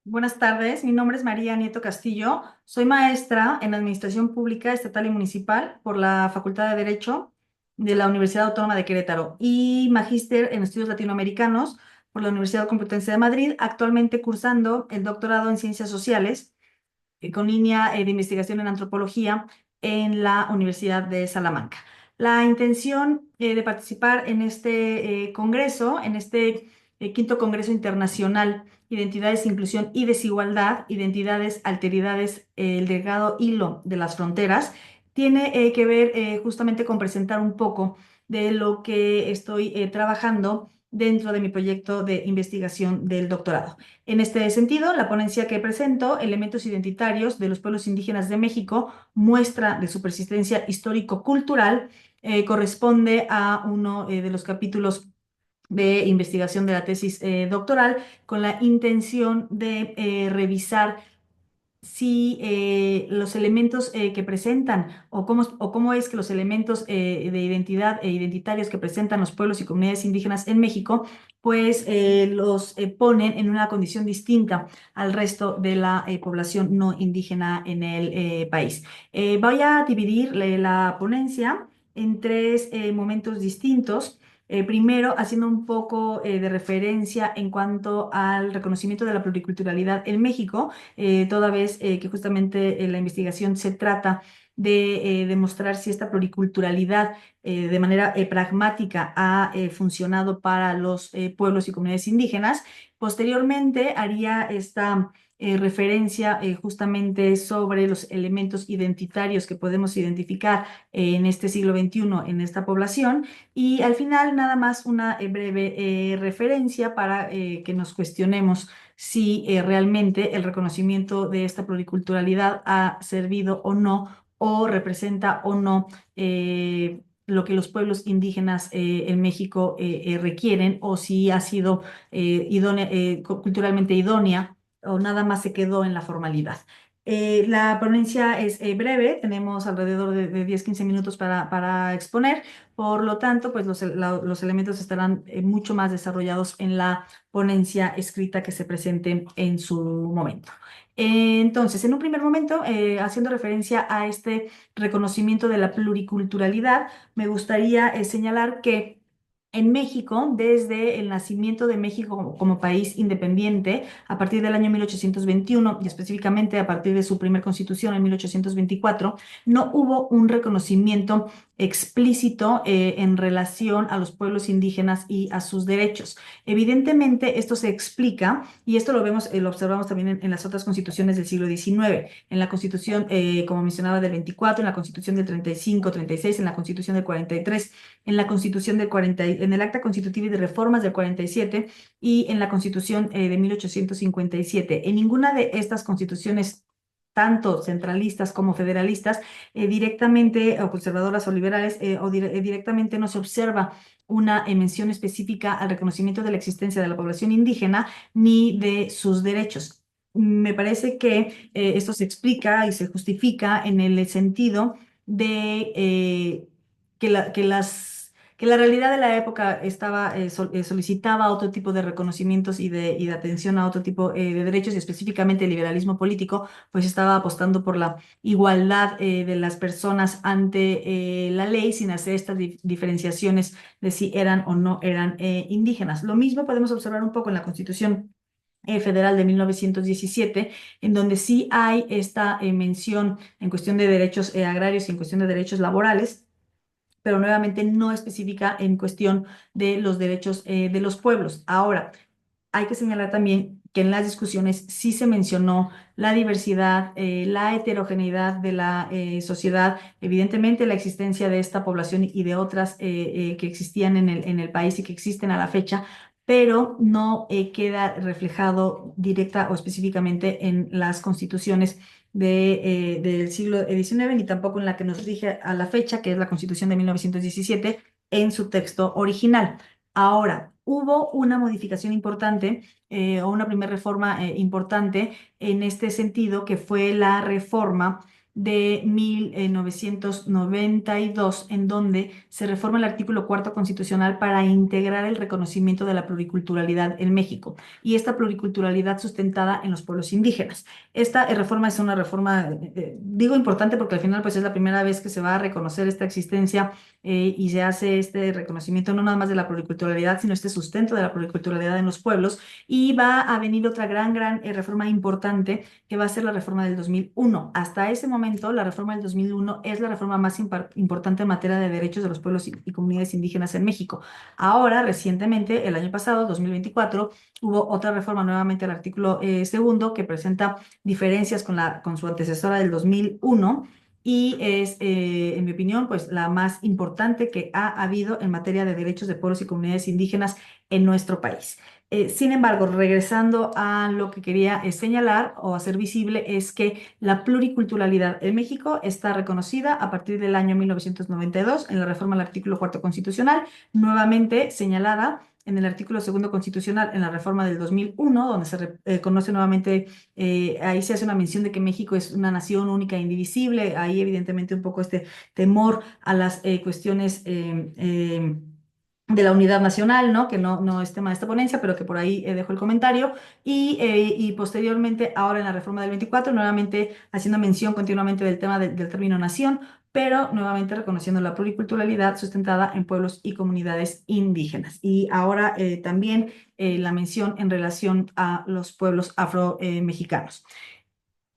Buenas tardes, mi nombre es María Nieto Castillo. Soy maestra en Administración Pública Estatal y Municipal por la Facultad de Derecho de la Universidad Autónoma de Querétaro y magíster en Estudios Latinoamericanos por la Universidad Complutense de Madrid, actualmente cursando el doctorado en Ciencias Sociales con línea de investigación en antropología en la Universidad de Salamanca. La intención de participar en este congreso, en este quinto Congreso Internacional Identidades, Inclusión y Desigualdad, Identidades, Alteridades, el delgado hilo de las fronteras, tiene que ver justamente con presentar un poco de lo que estoy trabajando dentro de mi proyecto de investigación del doctorado. En este sentido, la ponencia que presento, Elementos identitarios de los pueblos indígenas de México, muestra de su persistencia histórico-cultural, corresponde a uno de los capítulos de investigación de la tesis doctoral con la intención de revisar si los elementos que presentan o cómo es que los elementos de identidad e identitarios que presentan los pueblos y comunidades indígenas en México, pues los ponen en una condición distinta al resto de la población no indígena en el país. Voy a dividir la ponencia en tres momentos distintos. Primero, haciendo un poco de referencia en cuanto al reconocimiento de la pluriculturalidad en México, toda vez que justamente la investigación se trata de demostrar si esta pluriculturalidad de manera pragmática ha funcionado para los pueblos y comunidades indígenas. Posteriormente haría esta referencia justamente sobre los elementos identitarios que podemos identificar en este siglo XXI en esta población y al final nada más una breve referencia para que nos cuestionemos si realmente el reconocimiento de esta pluriculturalidad ha servido o no, o representa o no lo que los pueblos indígenas en México requieren, o si ha sido culturalmente idónea, o nada más se quedó en la formalidad. La ponencia es breve, tenemos alrededor de 10-15 minutos para exponer, por lo tanto, pues los elementos estarán mucho más desarrollados en la ponencia escrita que se presente en su momento. Entonces, en un primer momento, haciendo referencia a este reconocimiento de la pluriculturalidad, me gustaría señalar que en México, desde el nacimiento de México como país independiente, a partir del año 1821 y específicamente a partir de su primer constitución en 1824, no hubo un reconocimiento explícito en relación a los pueblos indígenas y a sus derechos. Evidentemente, esto se explica, y esto lo vemos, lo observamos también en las otras constituciones del siglo XIX, en la constitución, como mencionaba, del 24, en la constitución del 35, 36, en la constitución del 43, en la constitución del 40, en el acta constitutiva y de reformas del 47 y en la constitución de 1857. En ninguna de estas constituciones tanto centralistas como federalistas, directamente, o conservadoras o liberales, directamente no se observa una mención específica al reconocimiento de la existencia de la población indígena ni de sus derechos. Me parece que esto se explica y se justifica en el sentido de que la realidad de la época solicitaba otro tipo de reconocimientos y de atención a otro tipo de derechos, y específicamente el liberalismo político, pues estaba apostando por la igualdad de las personas ante la ley sin hacer estas diferenciaciones de si eran o no eran indígenas. Lo mismo podemos observar un poco en la Constitución Federal de 1917, en donde sí hay esta mención en cuestión de derechos agrarios y en cuestión de derechos laborales, pero nuevamente no específica en cuestión de los derechos de los pueblos. Ahora, hay que señalar también que en las discusiones sí se mencionó la diversidad, la heterogeneidad de la sociedad, evidentemente la existencia de esta población y de otras que existían en el país y que existen a la fecha, pero no queda reflejado directa o específicamente en las constituciones del siglo XIX, ni tampoco en la que nos rige a la fecha, que es la Constitución de 1917, en su texto original. Ahora, hubo una modificación importante o una primera reforma importante en este sentido, que fue la reforma de 1992, en donde se reforma el artículo cuarto constitucional para integrar el reconocimiento de la pluriculturalidad en México y esta pluriculturalidad sustentada en los pueblos indígenas. Esta reforma es una reforma, digo importante porque al final pues es la primera vez que se va a reconocer esta existencia y se hace este reconocimiento no nada más de la pluriculturalidad, sino este sustento de la pluriculturalidad en los pueblos y va a venir otra gran reforma importante que va a ser la reforma del 2001. Hasta ese momento, la reforma del 2001 es la reforma más importante en materia de derechos de los pueblos y comunidades indígenas en México. Ahora, recientemente, el año pasado, 2024, hubo otra reforma nuevamente al artículo segundo que presenta diferencias con su antecesora del 2001 y es, en mi opinión, pues la más importante que ha habido en materia de derechos de pueblos y comunidades indígenas en nuestro país. Sin embargo, regresando a lo que quería señalar o hacer visible es que la pluriculturalidad en México está reconocida a partir del año 1992 en la reforma al artículo cuarto constitucional, nuevamente señalada en el artículo segundo constitucional en la reforma del 2001, donde se reconoce nuevamente, ahí se hace una mención de que México es una nación única e indivisible, ahí evidentemente un poco este temor a las cuestiones de la unidad nacional, ¿no? Que no es tema de esta ponencia, pero que por ahí dejo el comentario. Y posteriormente, ahora en la reforma del 24, nuevamente haciendo mención continuamente del tema del término nación, pero nuevamente reconociendo la pluriculturalidad sustentada en pueblos y comunidades indígenas. Y ahora también la mención en relación a los pueblos afro-mexicanos.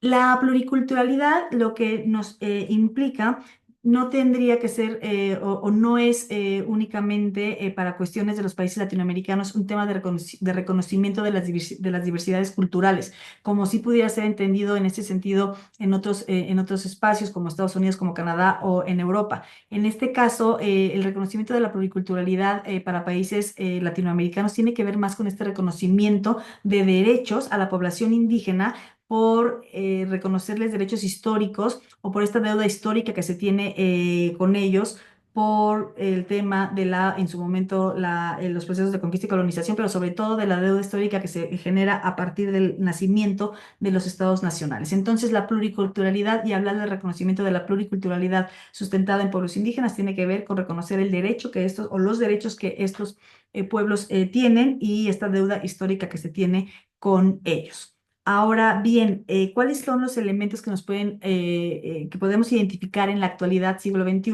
La pluriculturalidad lo que nos implica no tendría que ser o no es únicamente para cuestiones de los países latinoamericanos un tema de reconocimiento de de las diversidades culturales, como si pudiera ser entendido en este sentido en otros espacios como Estados Unidos, como Canadá o en Europa. En este caso, el reconocimiento de la pluriculturalidad para países latinoamericanos tiene que ver más con este reconocimiento de derechos a la población indígena por reconocerles derechos históricos o por esta deuda histórica que se tiene con ellos por el tema de en su momento, los procesos de conquista y colonización, pero sobre todo de la deuda histórica que se genera a partir del nacimiento de los estados nacionales. Entonces, la pluriculturalidad y hablar del reconocimiento de la pluriculturalidad sustentada en pueblos indígenas tiene que ver con reconocer el derecho que estos o los derechos que estos pueblos tienen y esta deuda histórica que se tiene con ellos. Ahora bien, ¿cuáles son los elementos que nos que podemos identificar en la actualidad, siglo XXI,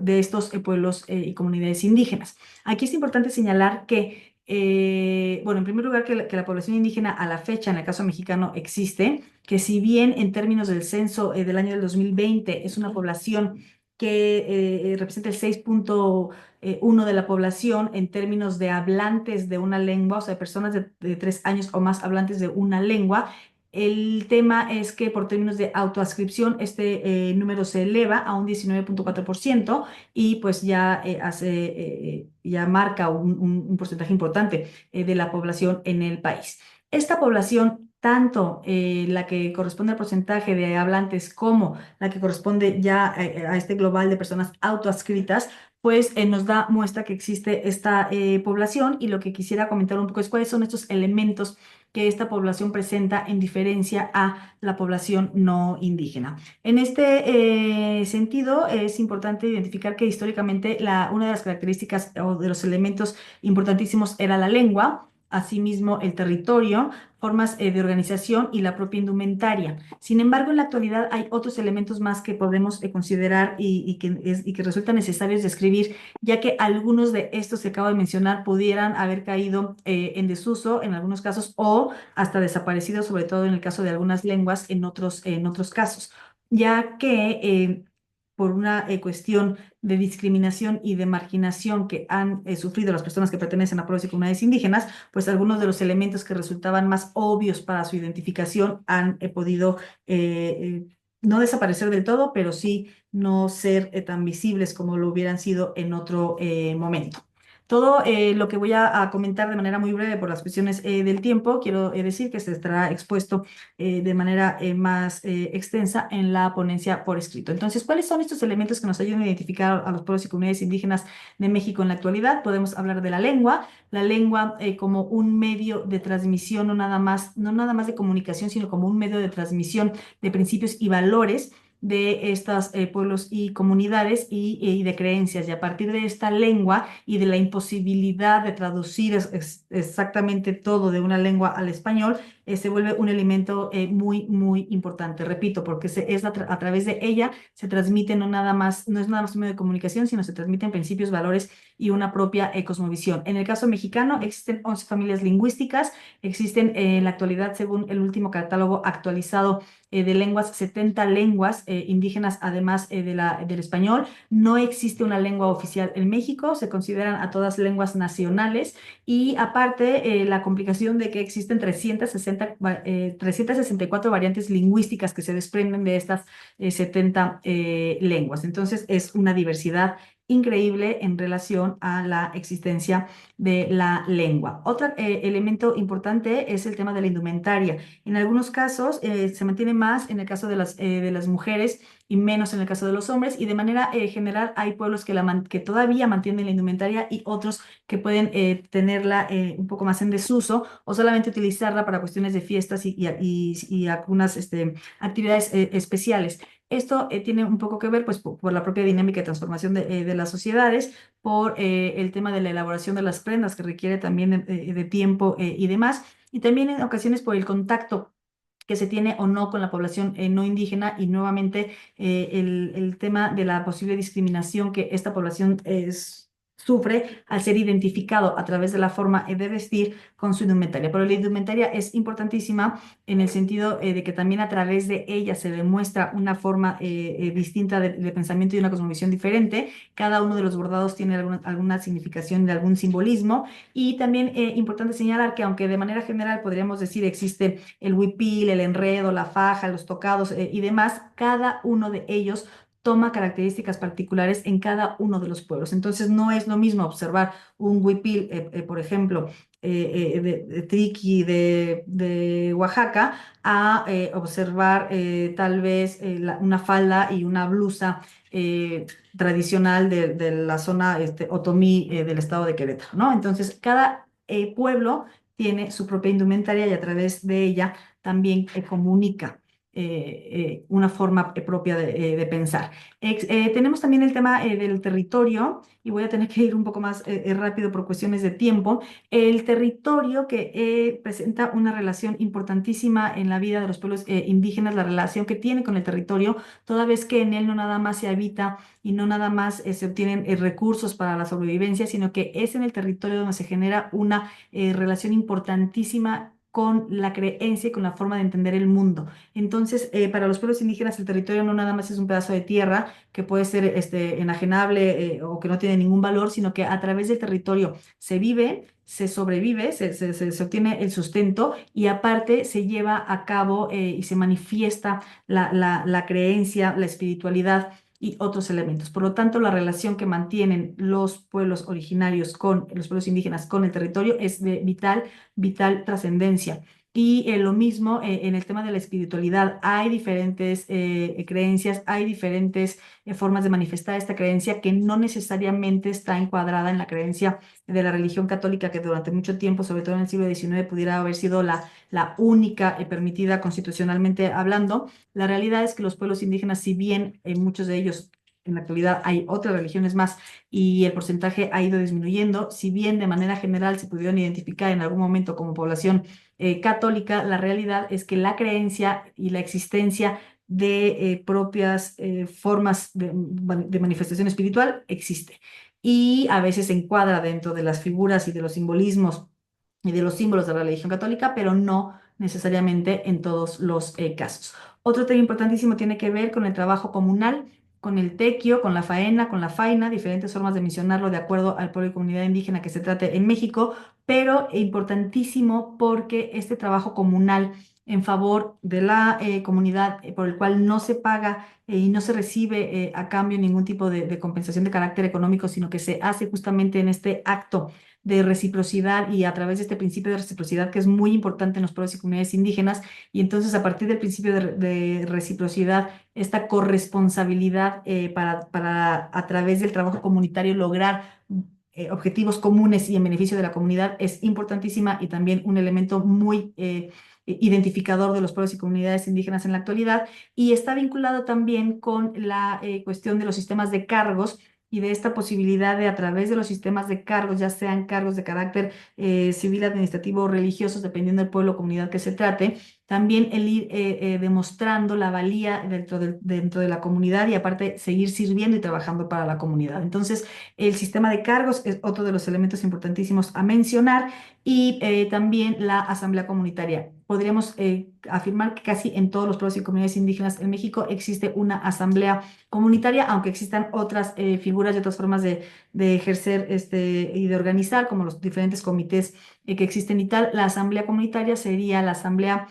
de estos pueblos y comunidades indígenas? Aquí es importante señalar que, bueno, en primer lugar, que la población indígena a la fecha, en el caso mexicano, existe, que si bien en términos del censo del año del 2020 es una población que representa el 6,1 de la población en términos de hablantes de una lengua, o sea, de personas de 3 años o más hablantes de una lengua. El tema es que por términos de autoascripción este número se eleva a un 19,4% y pues ya ya marca un porcentaje importante de la población en el país. Esta población, tanto la que corresponde al porcentaje de hablantes como la que corresponde ya a este global de personas autoadscritas, pues nos da muestra que existe esta población y lo que quisiera comentar un poco es cuáles son estos elementos que esta población presenta en diferencia a la población no indígena. En este sentido, es importante identificar que históricamente una de las características o de los elementos importantísimos era la lengua, asimismo el territorio, formas de organización y la propia indumentaria. Sin embargo, en la actualidad hay otros elementos más que podemos considerar y que resultan necesarios describir, ya que algunos de estos que acabo de mencionar pudieran haber caído en desuso en algunos casos o hasta desaparecido, sobre todo en el caso de algunas lenguas en otros casos, ya que por una cuestión de discriminación y de marginación que han sufrido las personas que pertenecen a pueblos y comunidades indígenas, pues algunos de los elementos que resultaban más obvios para su identificación han podido no desaparecer del todo, pero sí no ser tan visibles como lo hubieran sido en otro momento. Todo lo que voy a comentar de manera muy breve por las cuestiones del tiempo, quiero decir que se estará expuesto de manera más extensa en la ponencia por escrito. Entonces, ¿cuáles son estos elementos que nos ayudan a identificar a los pueblos y comunidades indígenas de México en la actualidad? Podemos hablar de la lengua como un medio de transmisión, no nada más de comunicación, sino como un medio de transmisión de principios y valores de estos pueblos y comunidades y de creencias. Y a partir de esta lengua y de la imposibilidad de traducir exactamente todo de una lengua al español, se vuelve un elemento muy, muy importante. Repito, porque a través de ella se transmite no es nada más un medio de comunicación, sino se transmiten principios, valores y una propia cosmovisión. En el caso mexicano, existen 11 familias lingüísticas, existen en la actualidad, según el último catálogo actualizado de lenguas, 70 lenguas indígenas, además del español. No existe una lengua oficial en México, se consideran a todas lenguas nacionales y aparte la complicación de que existen 364 variantes lingüísticas que se desprenden de estas 70 lenguas. Entonces es una diversidad increíble en relación a la existencia de la lengua. Otro elemento importante es el tema de la indumentaria. En algunos casos se mantiene más en el caso de las mujeres y menos en el caso de los hombres, y de manera general hay pueblos que todavía mantienen la indumentaria y otros que pueden tenerla un poco más en desuso o solamente utilizarla para cuestiones de fiestas y algunas actividades especiales. Esto tiene un poco que ver pues, por la propia dinámica de transformación de las sociedades, por el tema de la elaboración de las prendas que requiere también de tiempo y demás, y también en ocasiones por el contacto que se tiene o no con la población no indígena y nuevamente el tema de la posible discriminación que esta población sufre al ser identificado a través de la forma de vestir con su indumentaria. Pero la indumentaria es importantísima en el sentido de que también a través de ella se demuestra una forma distinta de pensamiento y una cosmovisión diferente. Cada uno de los bordados tiene alguna significación de algún simbolismo, y también importante señalar que aunque de manera general podríamos decir existe el huipil, el enredo, la faja, los tocados y demás, cada uno de ellos toma características particulares en cada uno de los pueblos. Entonces no es lo mismo observar un huipil, por ejemplo, de Triqui de Oaxaca, a observar tal vez una falda y una blusa tradicional de la zona otomí del estado de Querétaro, ¿no? Entonces, cada pueblo tiene su propia indumentaria y a través de ella también comunica una forma propia de pensar. Tenemos también el tema del territorio, y voy a tener que ir un poco más rápido por cuestiones de tiempo. El territorio que presenta una relación importantísima en la vida de los pueblos indígenas, la relación que tiene con el territorio, toda vez que en él no nada más se habita y no nada más se obtienen recursos para la sobrevivencia, sino que es en el territorio donde se genera una relación importantísima con la creencia y con la forma de entender el mundo. Entonces, para los pueblos indígenas, el territorio no nada más es un pedazo de tierra que puede ser enajenable o que no tiene ningún valor, sino que a través del territorio se vive, se sobrevive, se obtiene el sustento y aparte se lleva a cabo y se manifiesta la creencia, la espiritualidad y otros elementos. Por lo tanto, la relación que mantienen los pueblos originarios con los pueblos indígenas con el territorio es de vital trascendencia. Y lo mismo en el tema de la espiritualidad. Hay diferentes creencias, hay diferentes formas de manifestar esta creencia que no necesariamente está encuadrada en la creencia de la religión católica, que durante mucho tiempo, sobre todo en el siglo XIX, pudiera haber sido la única permitida constitucionalmente hablando. La realidad es que los pueblos indígenas, si bien en muchos de ellos en la actualidad hay otras religiones más y el porcentaje ha ido disminuyendo, si bien de manera general se pudieron identificar en algún momento como población católica, la realidad es que la creencia y la existencia de propias formas de manifestación espiritual existe. Y a veces se encuadra dentro de las figuras y de los simbolismos y de los símbolos de la religión católica, pero no necesariamente en todos los casos. Otro tema importantísimo tiene que ver con el trabajo comunal con el tequio, con la faena, con la faina, diferentes formas de mencionarlo de acuerdo al pueblo y comunidad indígena que se trate en México, pero importantísimo porque este trabajo comunal en favor de la comunidad por el cual no se paga y no se recibe a cambio ningún tipo de compensación de carácter económico, sino que se hace justamente en este acto de reciprocidad y a través de este principio de reciprocidad que es muy importante en los pueblos y comunidades indígenas. Y entonces a partir del principio de reciprocidad, esta corresponsabilidad para a través del trabajo comunitario lograr objetivos comunes y en beneficio de la comunidad es importantísima y también un elemento muy identificador de los pueblos y comunidades indígenas en la actualidad. Y está vinculado también con la cuestión de los sistemas de cargos y de esta posibilidad de a través de los sistemas de cargos, ya sean cargos de carácter civil, administrativo o religiosos, dependiendo del pueblo o comunidad que se trate, también el ir demostrando la valía dentro de la comunidad y aparte seguir sirviendo y trabajando para la comunidad. Entonces, el sistema de cargos es otro de los elementos importantísimos a mencionar y también la asamblea comunitaria. Podríamos afirmar que casi en todos los pueblos y comunidades indígenas en México existe una asamblea comunitaria, aunque existan otras figuras y otras formas de ejercer y de organizar, como los diferentes comités que existen y tal. La asamblea comunitaria sería la asamblea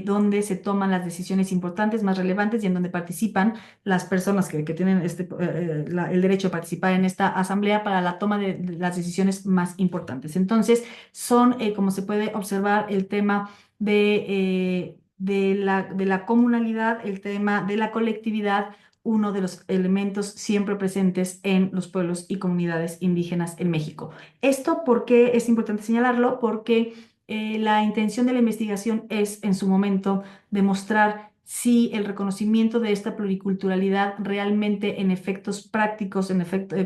donde se toman las decisiones importantes, más relevantes y en donde participan las personas que tienen el derecho de participar en esta asamblea para la toma de las decisiones más importantes. Entonces, son, como se puede observar, el tema de la comunalidad, el tema de la colectividad, uno de los elementos siempre presentes en los pueblos y comunidades indígenas en México. Esto, ¿por qué es importante señalarlo? Porque la intención de la investigación es, en su momento, demostrar si el reconocimiento de esta pluriculturalidad realmente en efectos prácticos,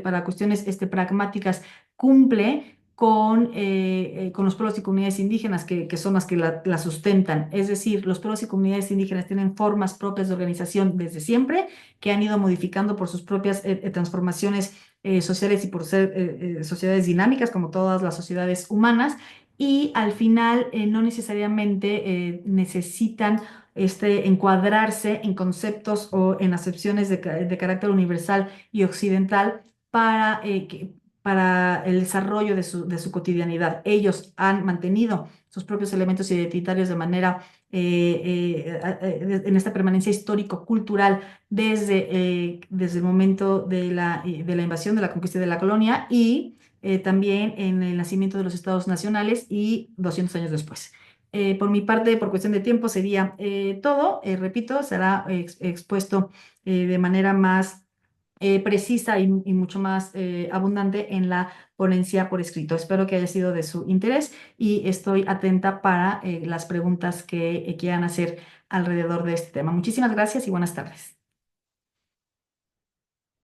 para cuestiones pragmáticas, cumple con los pueblos y comunidades indígenas que son las que la sustentan. Es decir, los pueblos y comunidades indígenas tienen formas propias de organización desde siempre que han ido modificando por sus propias transformaciones sociales y por ser sociedades dinámicas como todas las sociedades humanas y al final no necesariamente necesitan encuadrarse en conceptos o en acepciones de carácter universal y occidental para, para el desarrollo de su cotidianidad. Ellos han mantenido sus propios elementos identitarios de manera, en esta permanencia histórico-cultural desde el momento de la invasión, de la conquista y de la colonia y también en el nacimiento de los estados nacionales y 200 años después. Por mi parte, por cuestión de tiempo, sería todo. Repito, será expuesto de manera más precisa y mucho más abundante en la ponencia por escrito. Espero que haya sido de su interés y estoy atenta para las preguntas que quieran hacer alrededor de este tema. Muchísimas gracias y buenas tardes.